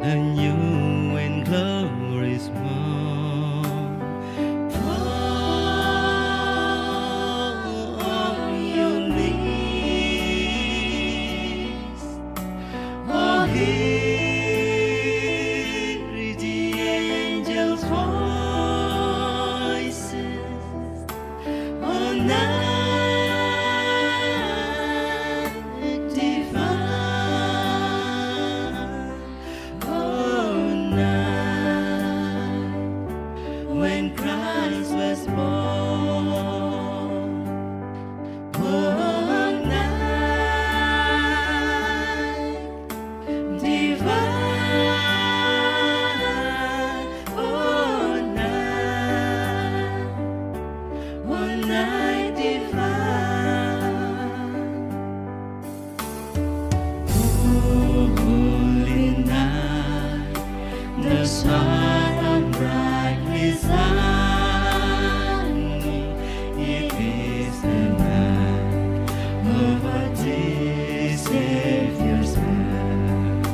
a new and glorious morn. Fall on your knees, oh, hear the angels' voices, oh, night divine, oh, night when Christ was born, oh, night divine, oh, night divine, holy night, the sun brightly shining. It is the night of our dear Savior's birth.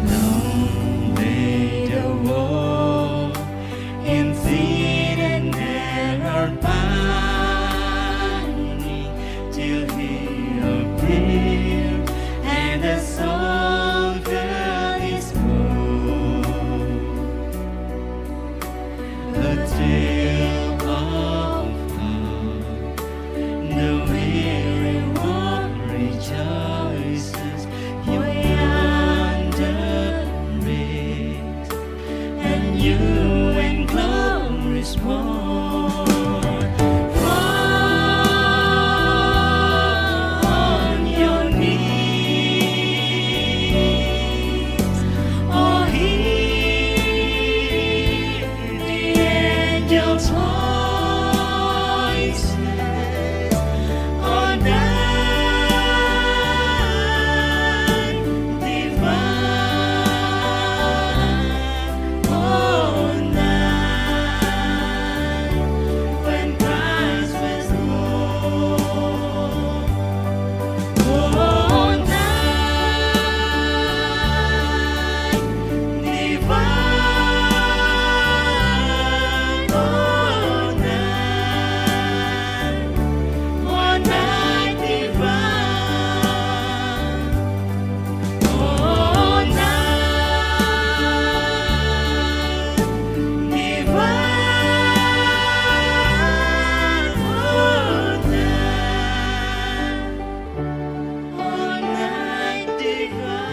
Long lay the world in sin and error pining, till He appeared and the soul felt His woe. A tale of hope, the weary world rejoices. Yonder rays and you and glorious morn. Fall on your knees, oh, hear the angels' voices, oh, night divine, oh, night when Christ was born, oh, night divine, oh, night divine, oh, night divine.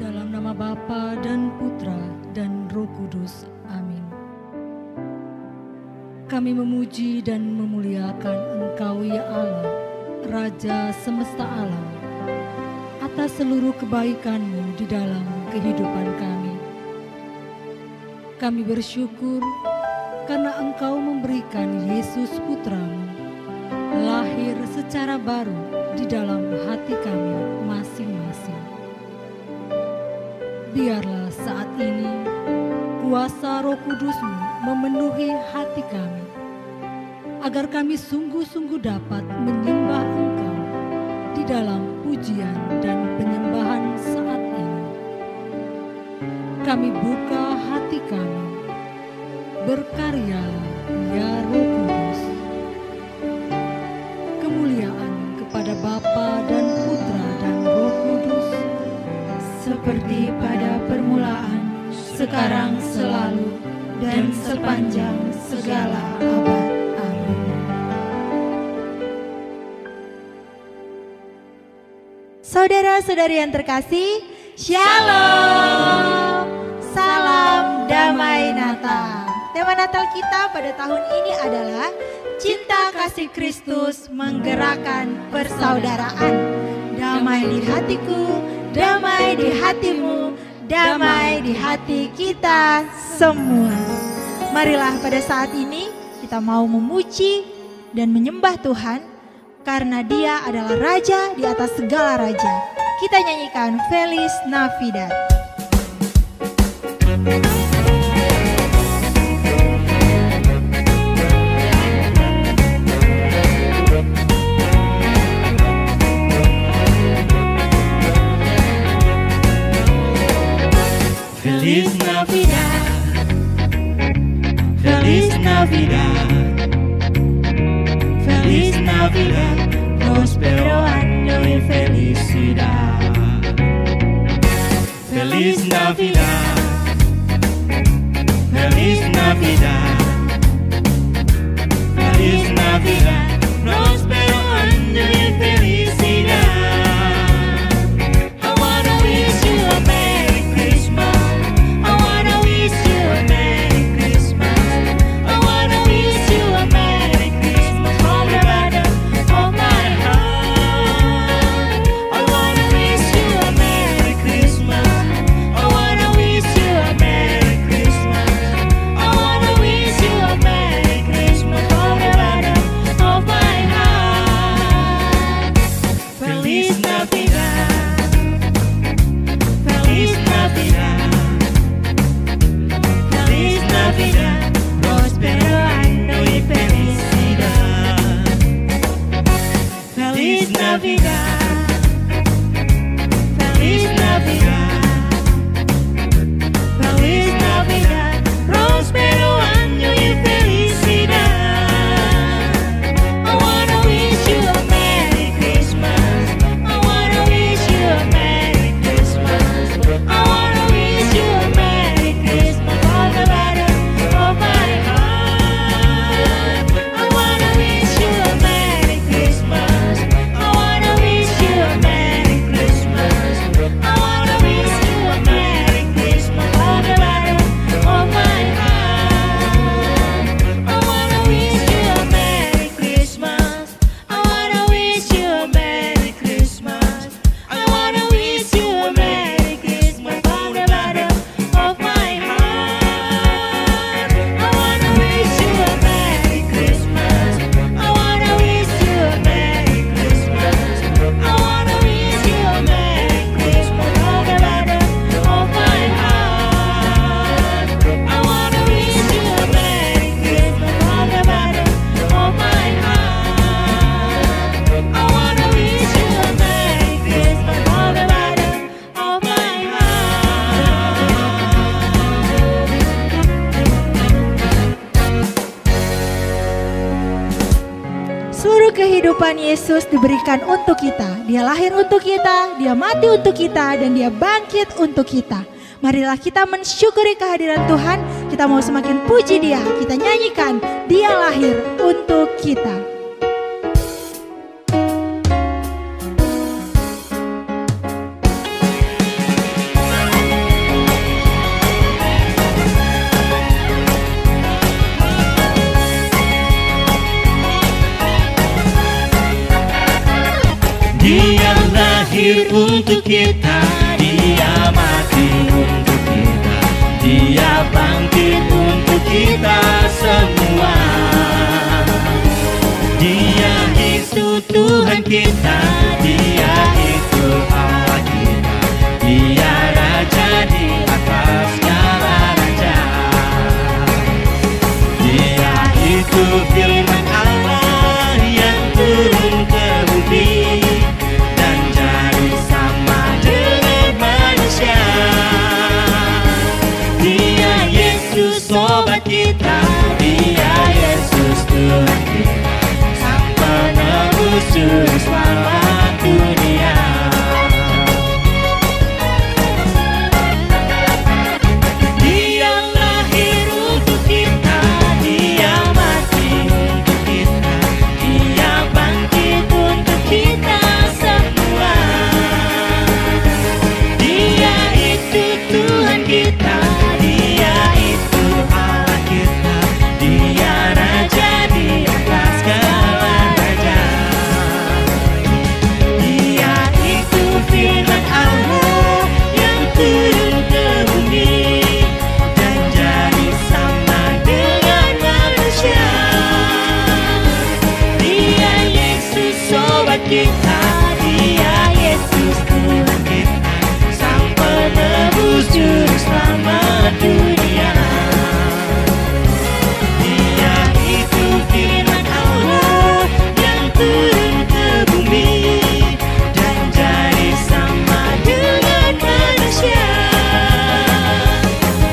Dalam nama Bapa dan Putra dan Roh Kudus. Amin. Kami memuji dan memuliakan Engkau ya Allah, Raja semesta alam, atas seluruh kebaikan-Mu di dalam kehidupan kami. Kami bersyukur karena Engkau memberikan Yesus Putra-Mu lahir secara baru di dalam hati kami masing-masing. Biarlah saat ini kuasa Roh Kudus-Mu memenuhi hati kami, agar kami sungguh-sungguh dapat menyembah Engkau di dalam pujian dan penyembahan saat ini. Kami buka hati kami, berkaryalah ya Roh Kudus. Kemuliaan kepada Bapa dan Putra dan Roh Kudus, seperti pada permulaan, sekarang, selalu, dan sepanjang segala abad. Amin. Saudara-saudari yang terkasih, Shalom, salam damai Natal. Tema Natal kita pada tahun ini adalah cinta kasih Kristus menggerakkan persaudaraan. Damai di hatiku, damai di hatimu, damai di hati kita semua. Marilah pada saat ini kita mau memuji dan menyembah Tuhan, karena Dia adalah Raja di atas segala raja. Kita nyanyikan Feliz Navidad. Navidad, prospero año y felicidad. Feliz Navidad, Feliz Navidad, Feliz Navidad, próspero año y felicidad. I wanna wish you a Merry Christmas. I wanna wish you a Merry Christmas. I wanna wish you a Merry Christmas from the bottom of my heart. I wanna wish you a Merry Christmas. I wanna wish you a Merry Christmas. I wanna wish you a Merry Christmas from the bottom of my heart. Feliz Navidad, Feliz Navidad, Feliz Navidad, próspero año y felicidad. Feliz Navidad, Feliz Navidad, Feliz Navidad, próspero año y felicidad. I wanna wish you a Merry Christmas. I wanna wish you a Merry Christmas. I wanna wish you a Merry Christmas from the bottom of my heart. I wanna wish you a Merry Christmas. I wanna wish you a Merry Christmas. I wanna wish you a Merry Christmas from the bottom of my heart. I wanna wish you a Merry Christmas. I wanna wish you a Merry Christmas. I wanna wish you a Merry Christmas from the bottom of my heart. I wanna wish you a Merry Christmas. I wanna wish you a Merry Christmas. I wanna wish you a Merry Christmas from the bottom of my heart. I wanna wish you a Merry Christmas from the bottom of my heart. I wanna wish you a Merry Christmas from the bottom of my heart. Seluruh kehidupan Yesus diberikan untuk kita. Dia lahir untuk kita, Dia mati untuk kita, dan Dia bangkit untuk kita. Marilah kita mensyukuri kehadiran Tuhan. Kita mau semakin puji Dia. Kita nyanyikan, Dia lahir untuk kita. Dia lahir untuk kita, Dia mati untuk kita, Dia bangkit untuk kita semua. Dia itu Tuhan kita, Dia itu Allah kita, Dia Raja di atas segala raja. Dia itu firman Allah yang turun ke bumi dan jadi sama dengan manusia. Dia Yesus sobat kita, Dia Yesus Tuhan kita, Sang Penebus Juru Selamat dunia. Dia lahir untuk kita, Dia mati untuk kita, Dia bangkit untuk kita semua. Dia itu Tuhan kita, Dia itu Allah kita, Dia Raja di atas segala raja. Dia itu firman Allah yang turun ke bumi dan jadi sama dengan manusia. Dia Yesus sobat kita, Dia Yesus Tuhan kita, Sang Penebus Juru Selamat dunia. Dia itu firman Allah yang turun ke bumi dan jadi sama dengan manusia.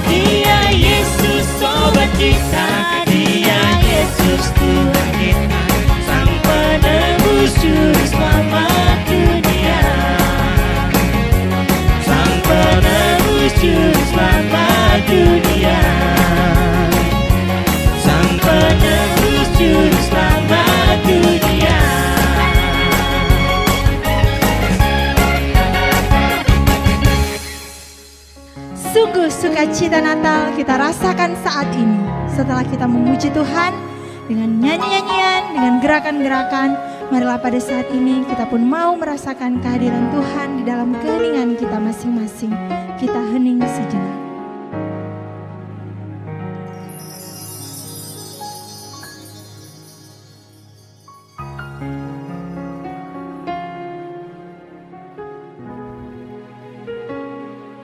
Dia Yesus sobat kita, Dia Yesus Tuhan kita, Sang Penebus sukacita Natal kita rasakan saat ini. Setelah kita memuji Tuhan dengan nyanyi-nyanyian, dengan gerakan-gerakan, marilah pada saat ini kita pun mau merasakan kehadiran Tuhan di dalam keheningan kita masing-masing. Kita hening sejenak.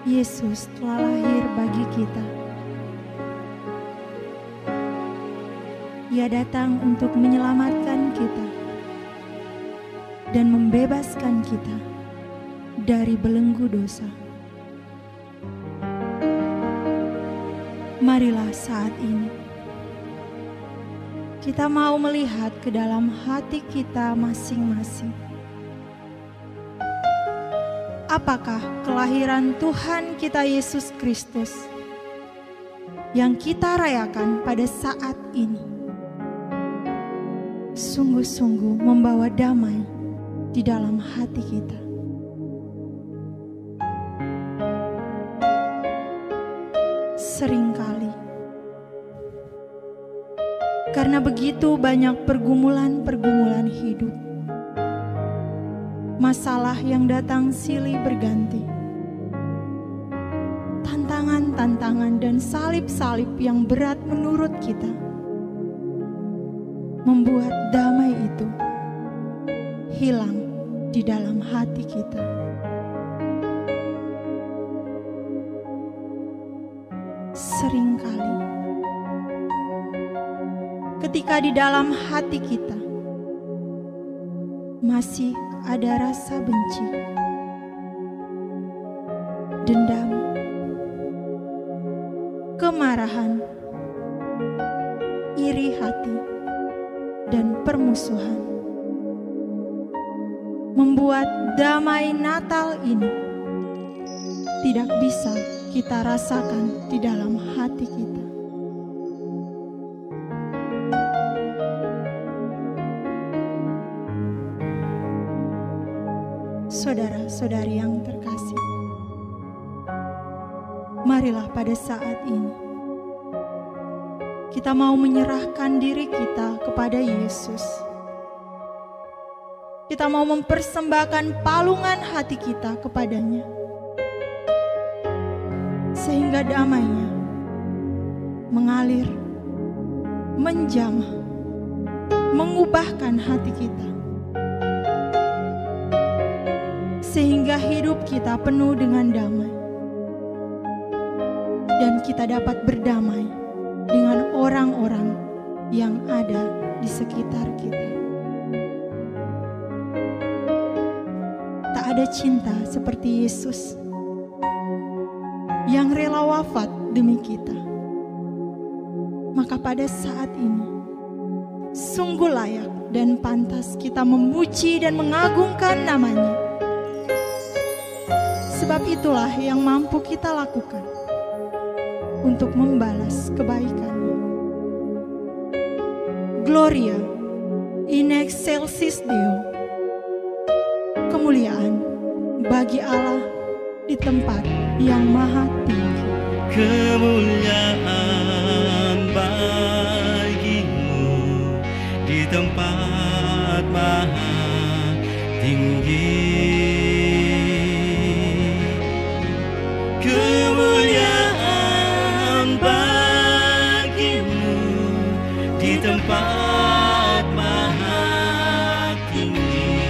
Yesus telah lahir bagi kita. Ia datang untuk menyelamatkan kita dan membebaskan kita dari belenggu dosa. Marilah saat ini kita mau melihat ke dalam hati kita masing-masing. Apakah kelahiran Tuhan kita Yesus Kristus yang kita rayakan pada saat ini sungguh-sungguh membawa damai di dalam hati kita? Seringkali karena begitu banyak pergumulan-pergumulan hidup, masalah yang datang silih berganti, tantangan-tantangan dan salib-salib yang berat menurut kita, membuat damai itu hilang di dalam hati kita. Seringkali ketika di dalam hati kita masih ada rasa benci, dendam, kemarahan, iri hati, dan permusuhan, membuat damai Natal ini tidak bisa kita rasakan di dalam hati kita. Saudara-saudari yang terkasih, marilah pada saat ini kita mau menyerahkan diri kita kepada Yesus. Kita mau mempersembahkan palungan hati kita kepadanya, sehingga damainya mengalir, menjamah, mengubahkan hati kita, sehingga hidup kita penuh dengan damai, dan kita dapat berdamai dengan orang-orang yang ada di sekitar kita. Tak ada cinta seperti Yesus yang rela wafat demi kita. Maka pada saat ini sungguh layak dan pantas kita memuji dan mengagungkan namanya. Sebab itulah yang mampu kita lakukan untuk membalas kebaikannya. Gloria in excelsis Deo. Kemuliaan bagi Allah di tempat yang maha tinggi. Kemuliaan bagimu di tempat maha tinggi. Kemuliaan bagimu di tempat maha tinggi.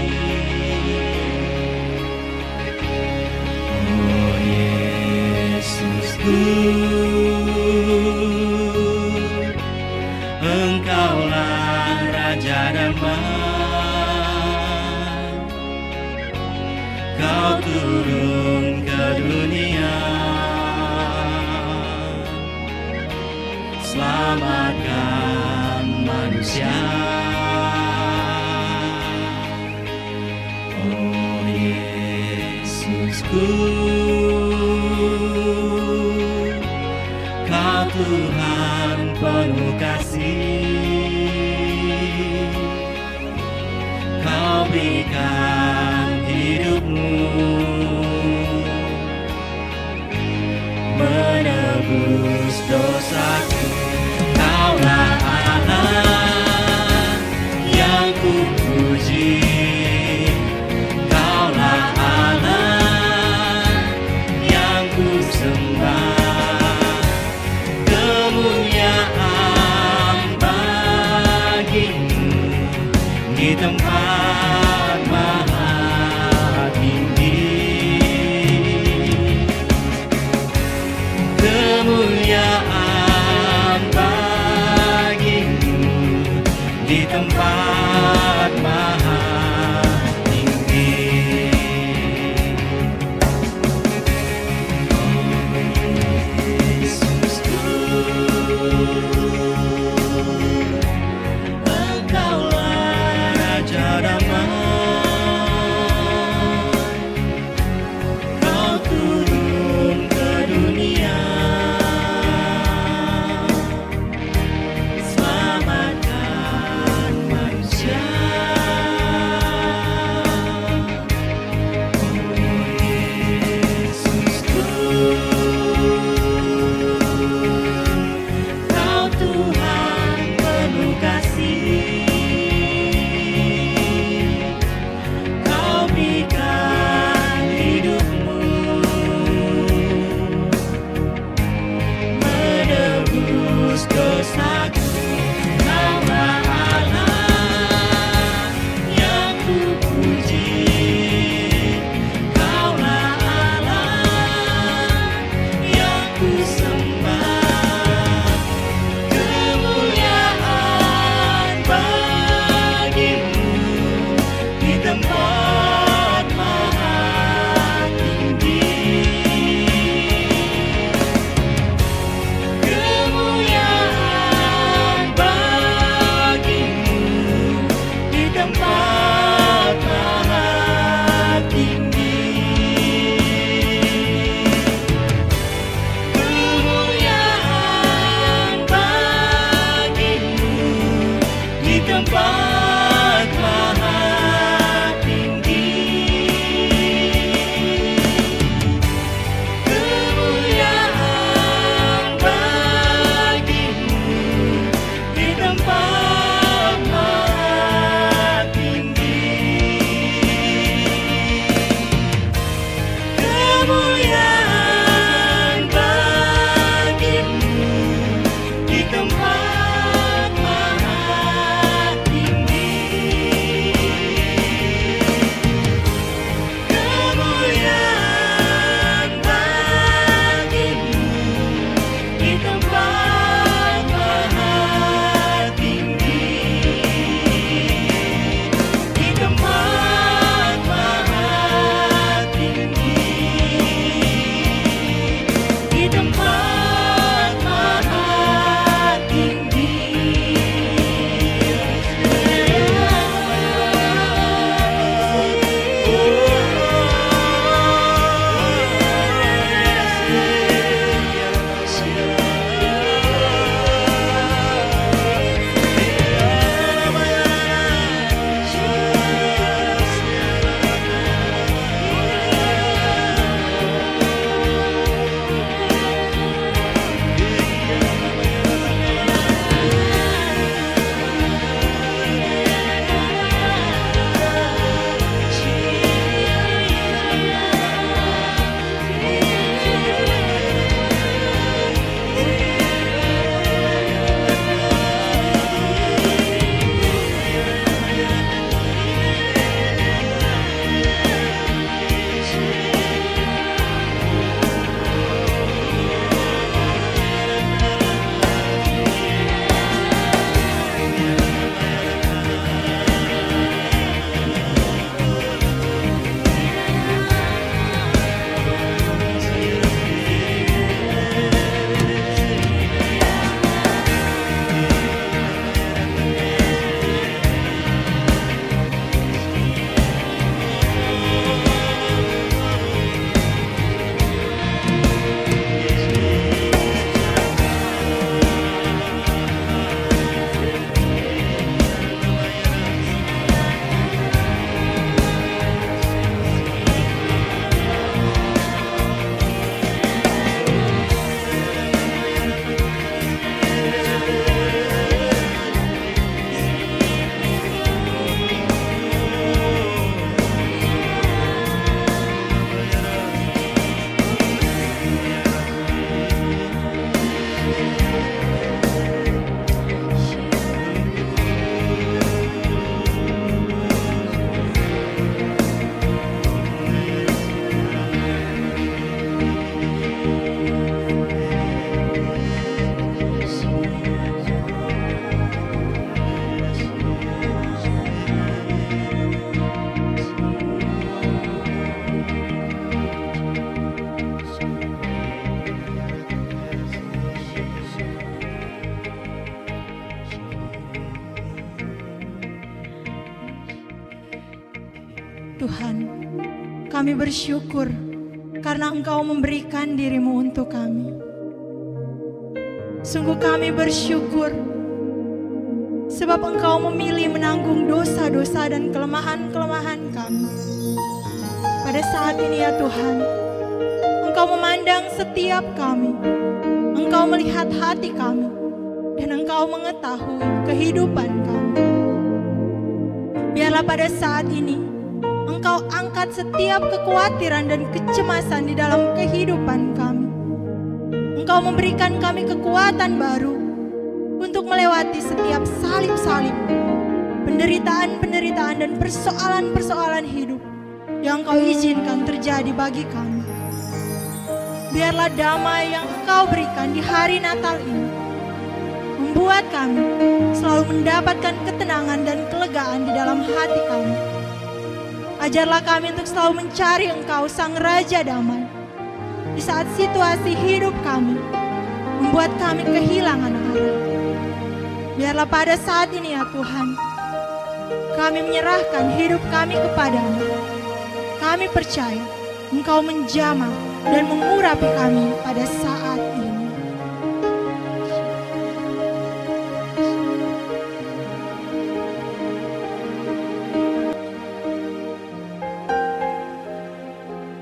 Oh Yesusku, Engkaulah Raja damai. Kau turun ke dunia, selamatkan manusia. Oh Yesusku, Kau Tuhan penuh kasih. Kau berikan hidupmu dosaku. Kaulah Allah yang kupuji, Kaulah Allah yang kusembah. Kemuliaan bagimu di tempat maha tinggi. Kemuliaan bagimu di tempat maha tinggi. Yesusku, Engkaulah Raja damai. Kau turun ke dunia, selamatkan manusia. Yesusku, Kau Tuhan penuh kasih. Kau berikan hidupmu menebus dosaku. Kaulah Allah yang kupuji, Kaulah Allah yang kusembah. Kemuliaan bagimu di tempat maha tinggi. Kemuliaan bagimu di tempat maha tinggi. Kemuliaan bagimu di tempat maha tinggi. Kemuliaan bagimu di tempat maha tinggi. Tuhan, kami bersyukur karena Engkau memberikan diri-Mu untuk kami. Sungguh kami bersyukur sebab Engkau memilih menanggung dosa-dosa dan kelemahan-kelemahan kami. Pada saat ini ya Tuhan, Engkau memandang setiap kami, Engkau melihat hati kami, dan Engkau mengetahui kehidupan kami. Biarlah pada saat ini Engkau angkat setiap kekhawatiran dan kecemasan di dalam kehidupan kami. Engkau memberikan kami kekuatan baru untuk melewati setiap salib-salib, penderitaan-penderitaan dan persoalan-persoalan hidup yang Engkau izinkan terjadi bagi kami. Biarlah damai yang Engkau berikan di hari Natal ini membuat kami selalu mendapatkan ketenangan dan kelegaan di dalam hati kami. Ajarlah kami untuk selalu mencari Engkau, Sang Raja Damai, di saat situasi hidup kami membuat kami kehilangan arah. Biarlah pada saat ini ya Tuhan, kami menyerahkan hidup kami kepadamu. Kami percaya Engkau menjamah dan mengurapi kami pada saat ini.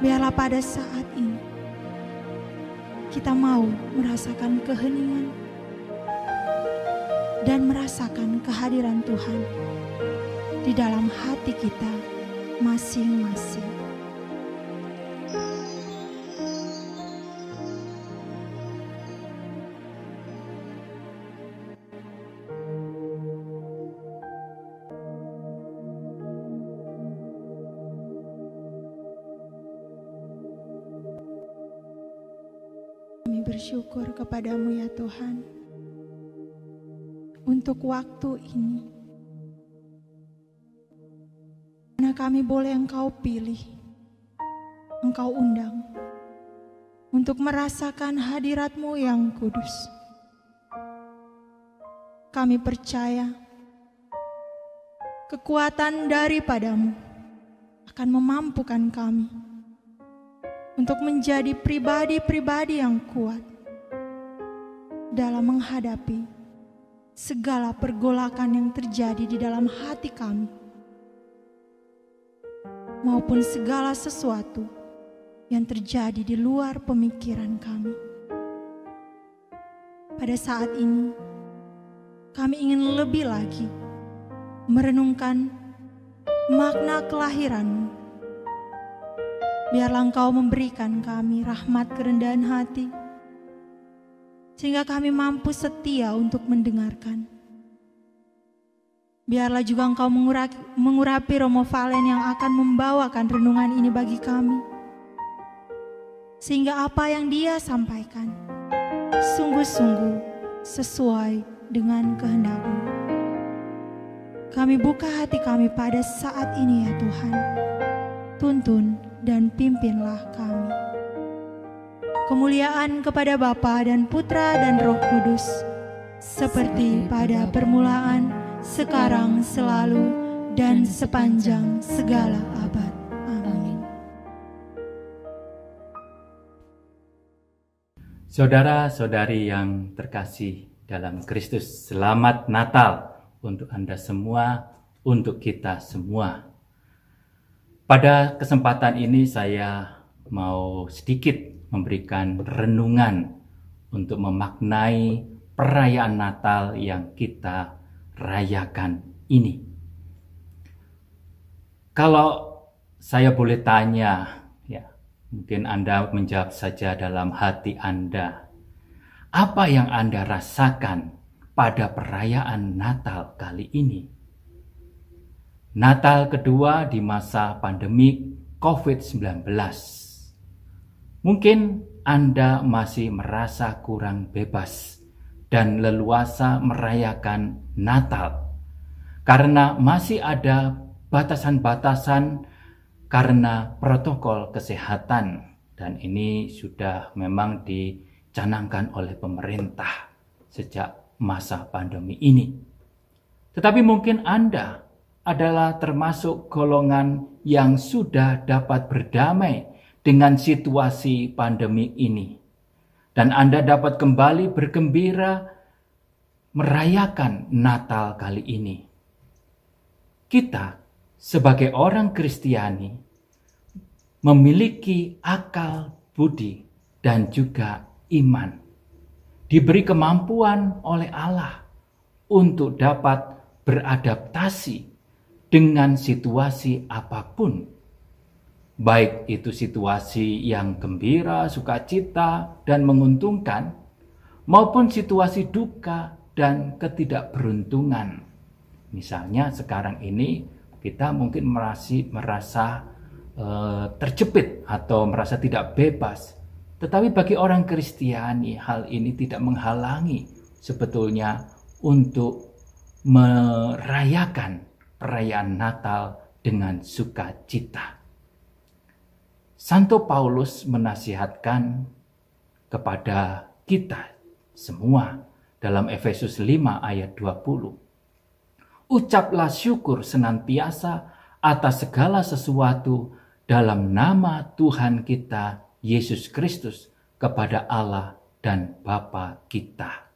Biarlah pada saat ini kita mau merasakan keheningan dan merasakan kehadiran Tuhan di dalam hati kita masing-masing. Kami bersyukur kepadamu ya Tuhan untuk waktu ini, karena kami boleh Engkau pilih, Engkau undang untuk merasakan hadirat-Mu yang kudus. Kami percaya kekuatan daripadamu akan memampukan kami untuk menjadi pribadi-pribadi yang kuat dalam menghadapi segala pergolakan yang terjadi di dalam hati kami, maupun segala sesuatu yang terjadi di luar pemikiran kami. Pada saat ini, kami ingin lebih lagi merenungkan makna kelahiran-Mu. Biarlah Engkau memberikan kami rahmat kerendahan hati, sehingga kami mampu setia untuk mendengarkan. Biarlah juga Engkau mengurapi Romo Valen yang akan membawakan renungan ini bagi kami, sehingga apa yang dia sampaikan sungguh-sungguh sesuai dengan kehendak-Mu. Kami buka hati kami pada saat ini ya Tuhan. Tuntun dan pimpinlah kami. Kemuliaan kepada Bapa dan Putra dan Roh Kudus, seperti pada permulaan, sekarang, selalu, dan sepanjang segala abad. Amin. Saudara-saudari yang terkasih dalam Kristus, selamat Natal untuk Anda semua, untuk kita semua. Pada kesempatan ini saya mau sedikit memberikan renungan untuk memaknai perayaan Natal yang kita rayakan ini. Kalau saya boleh tanya, ya, mungkin Anda menjawab saja dalam hati Anda, apa yang Anda rasakan pada perayaan Natal kali ini? Natal kedua di masa pandemi COVID-19. Mungkin Anda masih merasa kurang bebas dan leluasa merayakan Natal karena masih ada batasan-batasan karena protokol kesehatan, dan ini sudah memang dicanangkan oleh pemerintah sejak masa pandemi ini. Tetapi mungkin Anda adalah termasuk golongan yang sudah dapat berdamai dengan situasi pandemi ini. Dan Anda dapat kembali bergembira merayakan Natal kali ini. Kita sebagai orang Kristiani memiliki akal budi dan juga iman. Diberi kemampuan oleh Allah untuk dapat beradaptasi dengan situasi apapun. Baik itu situasi yang gembira, sukacita, dan menguntungkan, maupun situasi duka dan ketidakberuntungan. Misalnya sekarang ini kita mungkin merasa terjepit atau merasa tidak bebas. Tetapi bagi orang Kristiani hal ini tidak menghalangi sebetulnya untuk merayakan perayaan Natal dengan sukacita. Santo Paulus menasihatkan kepada kita semua dalam Efesus 5 ayat 20. Ucaplah syukur senantiasa atas segala sesuatu dalam nama Tuhan kita Yesus Kristus kepada Allah dan Bapa kita.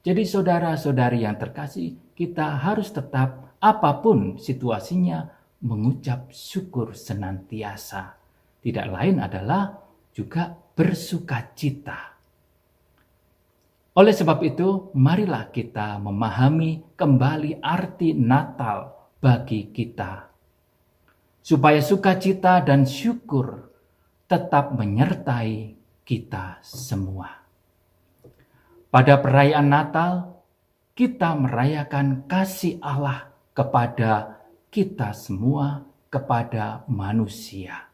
Jadi saudara-saudari yang terkasih, kita harus tetap apapun situasinya mengucap syukur senantiasa. Tidak lain adalah juga bersukacita. Oleh sebab itu, marilah kita memahami kembali arti Natal bagi kita. Supaya sukacita dan syukur tetap menyertai kita semua. Pada perayaan Natal, kita merayakan kasih Allah kepada kita semua, kepada manusia.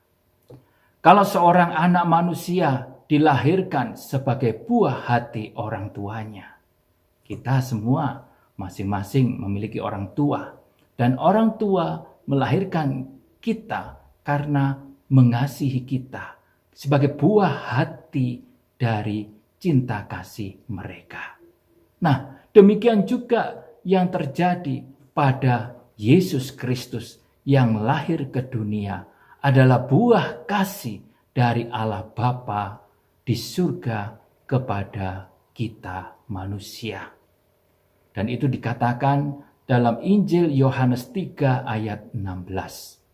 Kalau seorang anak manusia dilahirkan sebagai buah hati orang tuanya, kita semua masing-masing memiliki orang tua, dan orang tua melahirkan kita karena mengasihi kita sebagai buah hati dari cinta kasih mereka. Nah, demikian juga yang terjadi pada Yesus Kristus yang lahir ke dunia adalah buah kasih dari Allah Bapa di surga kepada kita manusia. Dan itu dikatakan dalam Injil Yohanes 3 ayat 16.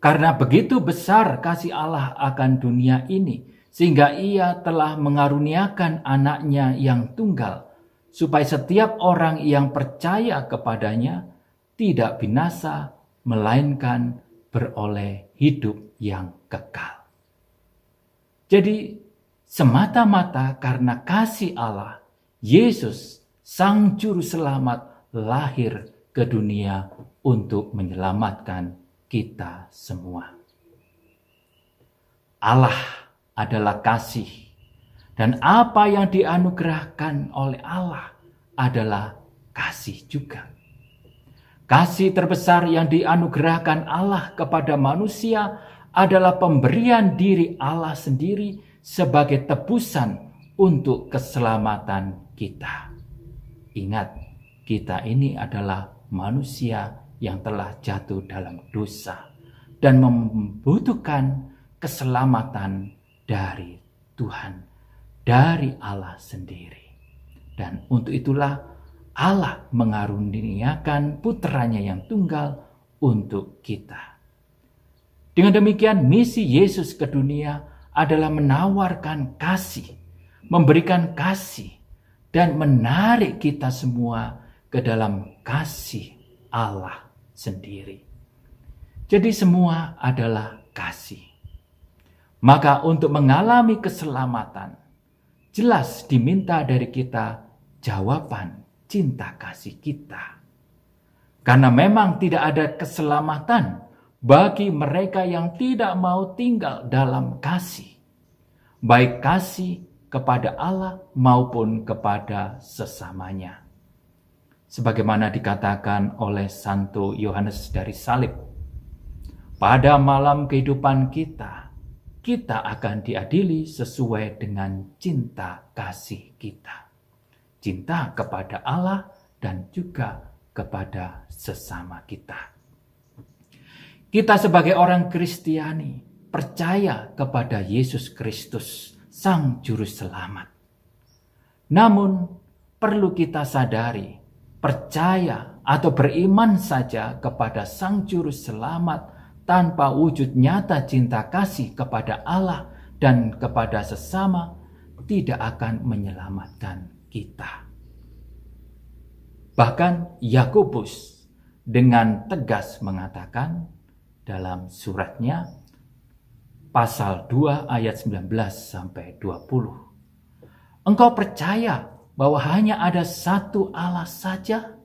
Karena begitu besar kasih Allah akan dunia ini, sehingga Ia telah mengaruniakan anaknya yang tunggal, supaya setiap orang yang percaya kepadanya tidak binasa, melainkan beroleh hidup yang kekal. Jadi semata-mata karena kasih Allah, Yesus Sang Juru Selamat lahir ke dunia untuk menyelamatkan kita semua. Allah adalah kasih, dan apa yang dianugerahkan oleh Allah adalah kasih juga. Kasih terbesar yang dianugerahkan Allah kepada manusia adalah pemberian diri Allah sendiri sebagai tebusan untuk keselamatan kita. Ingat, kita ini adalah manusia yang telah jatuh dalam dosa dan membutuhkan keselamatan dari Tuhan, dari Allah sendiri. Dan untuk itulah Allah mengaruniakan putranya yang tunggal untuk kita. Dengan demikian, misi Yesus ke dunia adalah menawarkan kasih, memberikan kasih, dan menarik kita semua ke dalam kasih Allah sendiri. Jadi semua adalah kasih. Maka untuk mengalami keselamatan, jelas diminta dari kita jawaban cinta kasih kita. Karena memang tidak ada keselamatan bagi mereka yang tidak mau tinggal dalam kasih. Baik kasih kepada Allah maupun kepada sesamanya. Sebagaimana dikatakan oleh Santo Yohanes dari Salib, pada malam kehidupan kita akan diadili sesuai dengan cinta kasih kita. Cinta kepada Allah dan juga kepada sesama kita. Kita sebagai orang Kristiani percaya kepada Yesus Kristus, Sang Juru Selamat. Namun perlu kita sadari, percaya atau beriman saja kepada Sang Juru Selamat tanpa wujud nyata cinta kasih kepada Allah dan kepada sesama tidak akan menyelamatkan kita. Bahkan Yakobus dengan tegas mengatakan dalam suratnya pasal 2 ayat 19 sampai 20. Engkau percaya bahwa hanya ada satu Allah saja?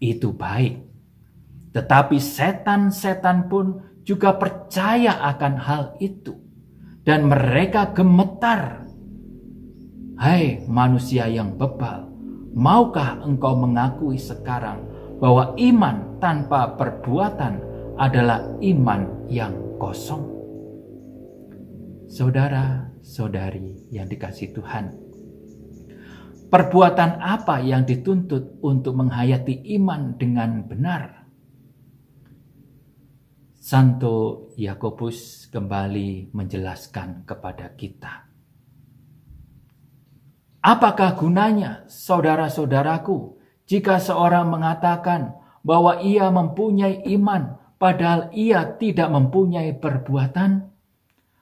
Itu baik. Tetapi setan-setan pun juga percaya akan hal itu. Dan mereka gemetar. Hai manusia yang bebal, maukah engkau mengakui sekarang bahwa iman tanpa perbuatan adalah iman yang kosong? Saudara-saudari yang dikasihi Tuhan, perbuatan apa yang dituntut untuk menghayati iman dengan benar? Santo Yakobus kembali menjelaskan kepada kita. Apakah gunanya, saudara-saudaraku, jika seorang mengatakan bahwa ia mempunyai iman, padahal ia tidak mempunyai perbuatan?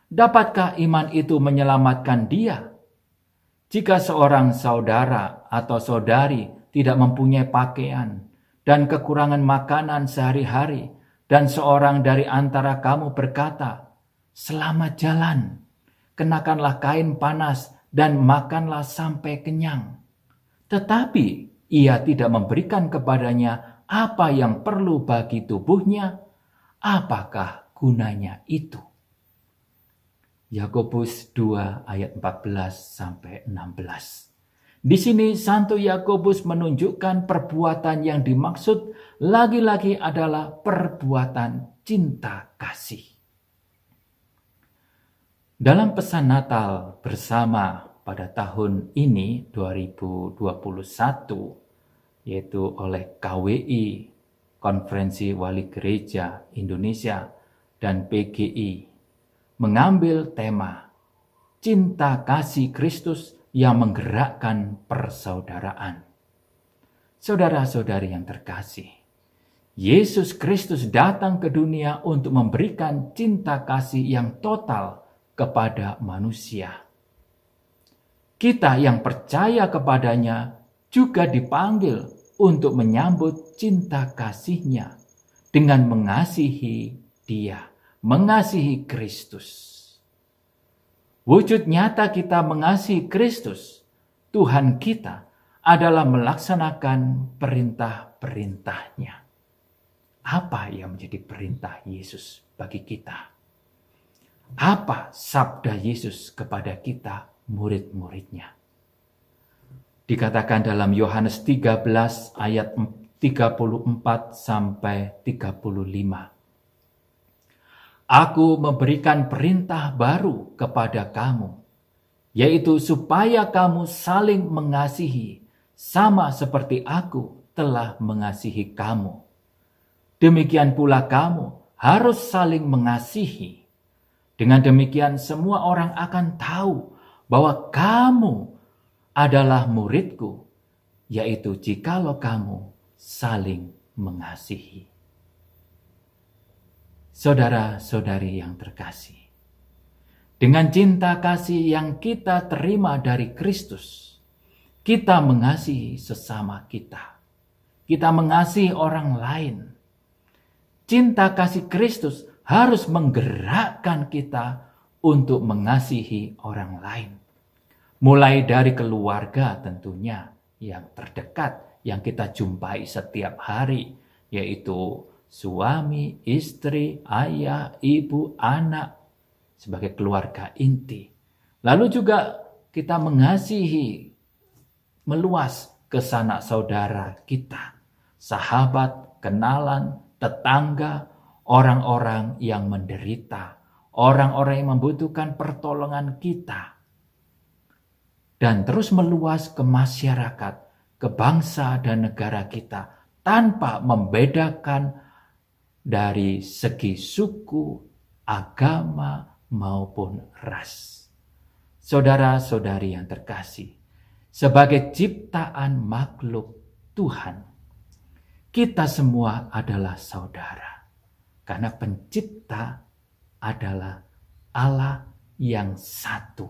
Dapatkah iman itu menyelamatkan dia? Jika seorang saudara atau saudari tidak mempunyai pakaian dan kekurangan makanan sehari-hari, dan seorang dari antara kamu berkata, "Selamat jalan, kenakanlah kain panas dan makanlah sampai kenyang," tetapi ia tidak memberikan kepadanya apa yang perlu bagi tubuhnya, apakah gunanya itu? Yakobus 2 ayat 14 sampai 16. Di sini Santo Yakobus menunjukkan perbuatan yang dimaksud lagi-lagi adalah perbuatan cinta kasih. Dalam pesan Natal bersama pada tahun ini 2021, yaitu oleh KWI, Konferensi Wali Gereja Indonesia, dan PGI, mengambil tema cinta kasih Kristus yang menggerakkan persaudaraan. Saudara-saudari yang terkasih, Yesus Kristus datang ke dunia untuk memberikan cinta kasih yang total kepada manusia. Kita yang percaya kepadanya juga dipanggil untuk menyambut cinta kasih-Nya dengan mengasihi Dia, mengasihi Kristus. Wujud nyata kita mengasihi Kristus, Tuhan kita, adalah melaksanakan perintah-perintah-Nya. Apa yang menjadi perintah Yesus bagi kita? Apa sabda Yesus kepada kita, murid-muridnya? Dikatakan dalam Yohanes 13 ayat 34 sampai 35. Aku memberikan perintah baru kepada kamu, yaitu supaya kamu saling mengasihi, sama seperti aku telah mengasihi kamu. Demikian pula kamu harus saling mengasihi. Dengan demikian semua orang akan tahu bahwa kamu adalah muridku, yaitu jikalau kamu saling mengasihi. Saudara-saudari yang terkasih, dengan cinta kasih yang kita terima dari Kristus, kita mengasihi sesama kita. Kita mengasihi orang lain. Cinta kasih Kristus harus menggerakkan kita untuk mengasihi orang lain. Mulai dari keluarga tentunya yang terdekat, yang kita jumpai setiap hari, yaitu suami, istri, ayah, ibu, anak, sebagai keluarga inti. Lalu juga kita mengasihi meluas ke sanak saudara kita, sahabat, kenalan, tetangga, orang-orang yang menderita, orang-orang yang membutuhkan pertolongan kita. Dan terus meluas ke masyarakat, ke bangsa dan negara kita, tanpa membedakan dari segi suku, agama, maupun ras. Saudara-saudari yang terkasih, sebagai ciptaan makhluk Tuhan, kita semua adalah saudara. Karena pencipta adalah Allah yang satu.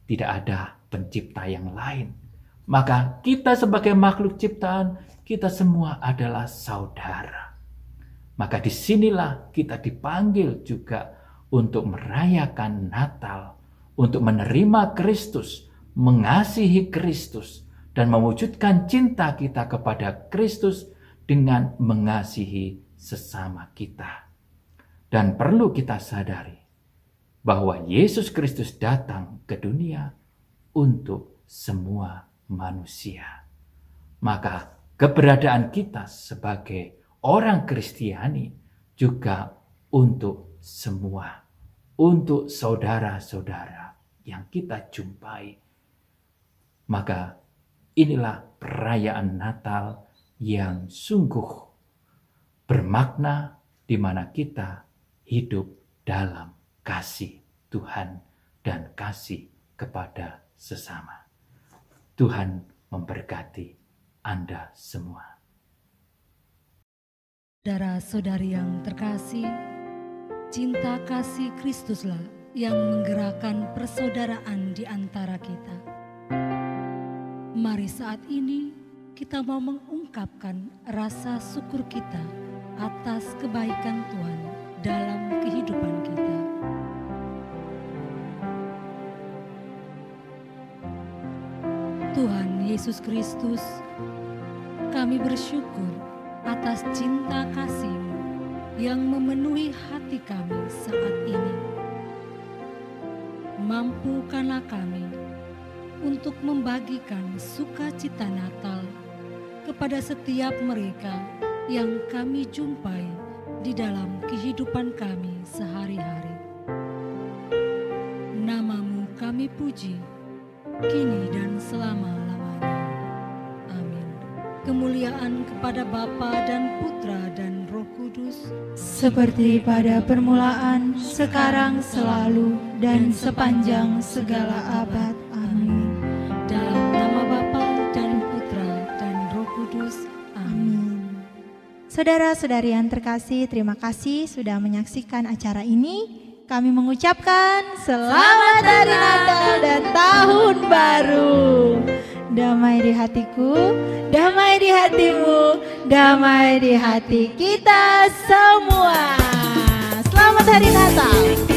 Tidak ada pencipta yang lain. Maka kita sebagai makhluk ciptaan, kita semua adalah saudara. Maka disinilah kita dipanggil juga untuk merayakan Natal, untuk menerima Kristus, mengasihi Kristus, dan mewujudkan cinta kita kepada Kristus dengan mengasihi sesama kita. Dan perlu kita sadari bahwa Yesus Kristus datang ke dunia untuk semua manusia. Maka keberadaan kita sebagai orang Kristiani juga untuk semua, untuk saudara-saudara yang kita jumpai. Maka inilah perayaan Natal yang sungguh bermakna, di mana kita hidup dalam kasih Tuhan dan kasih kepada sesama. Tuhan memberkati Anda semua. Saudara-saudari yang terkasih, cinta kasih Kristuslah yang menggerakkan persaudaraan di antara kita. Mari saat ini kita mau mengungkapkan rasa syukur kita atas kebaikan Tuhan dalam kehidupan kita. Tuhan Yesus Kristus, kami bersyukur atas cinta kasih-Mu yang memenuhi hati kami saat ini. Mampukanlah kami untuk membagikan sukacita Natal kepada setiap mereka yang kami jumpai di dalam kehidupan kami sehari-hari. Nama-Mu kami puji, kini dan selama-lamanya. Amin. Kemuliaan kepada Bapa dan Putra dan Roh Kudus, seperti pada permulaan, sekarang, selalu, dan sepanjang segala abad. Amin. dalam nama Bapa dan Putra dan Roh Kudus. Amin. Saudara-saudari yang terkasih, terima kasih sudah menyaksikan acara ini. Kami mengucapkan selamat hari Natal dan Tahun Baru. Damai di hatiku, damai di hatimu, damai di hati kita semua. Selamat hari Natal.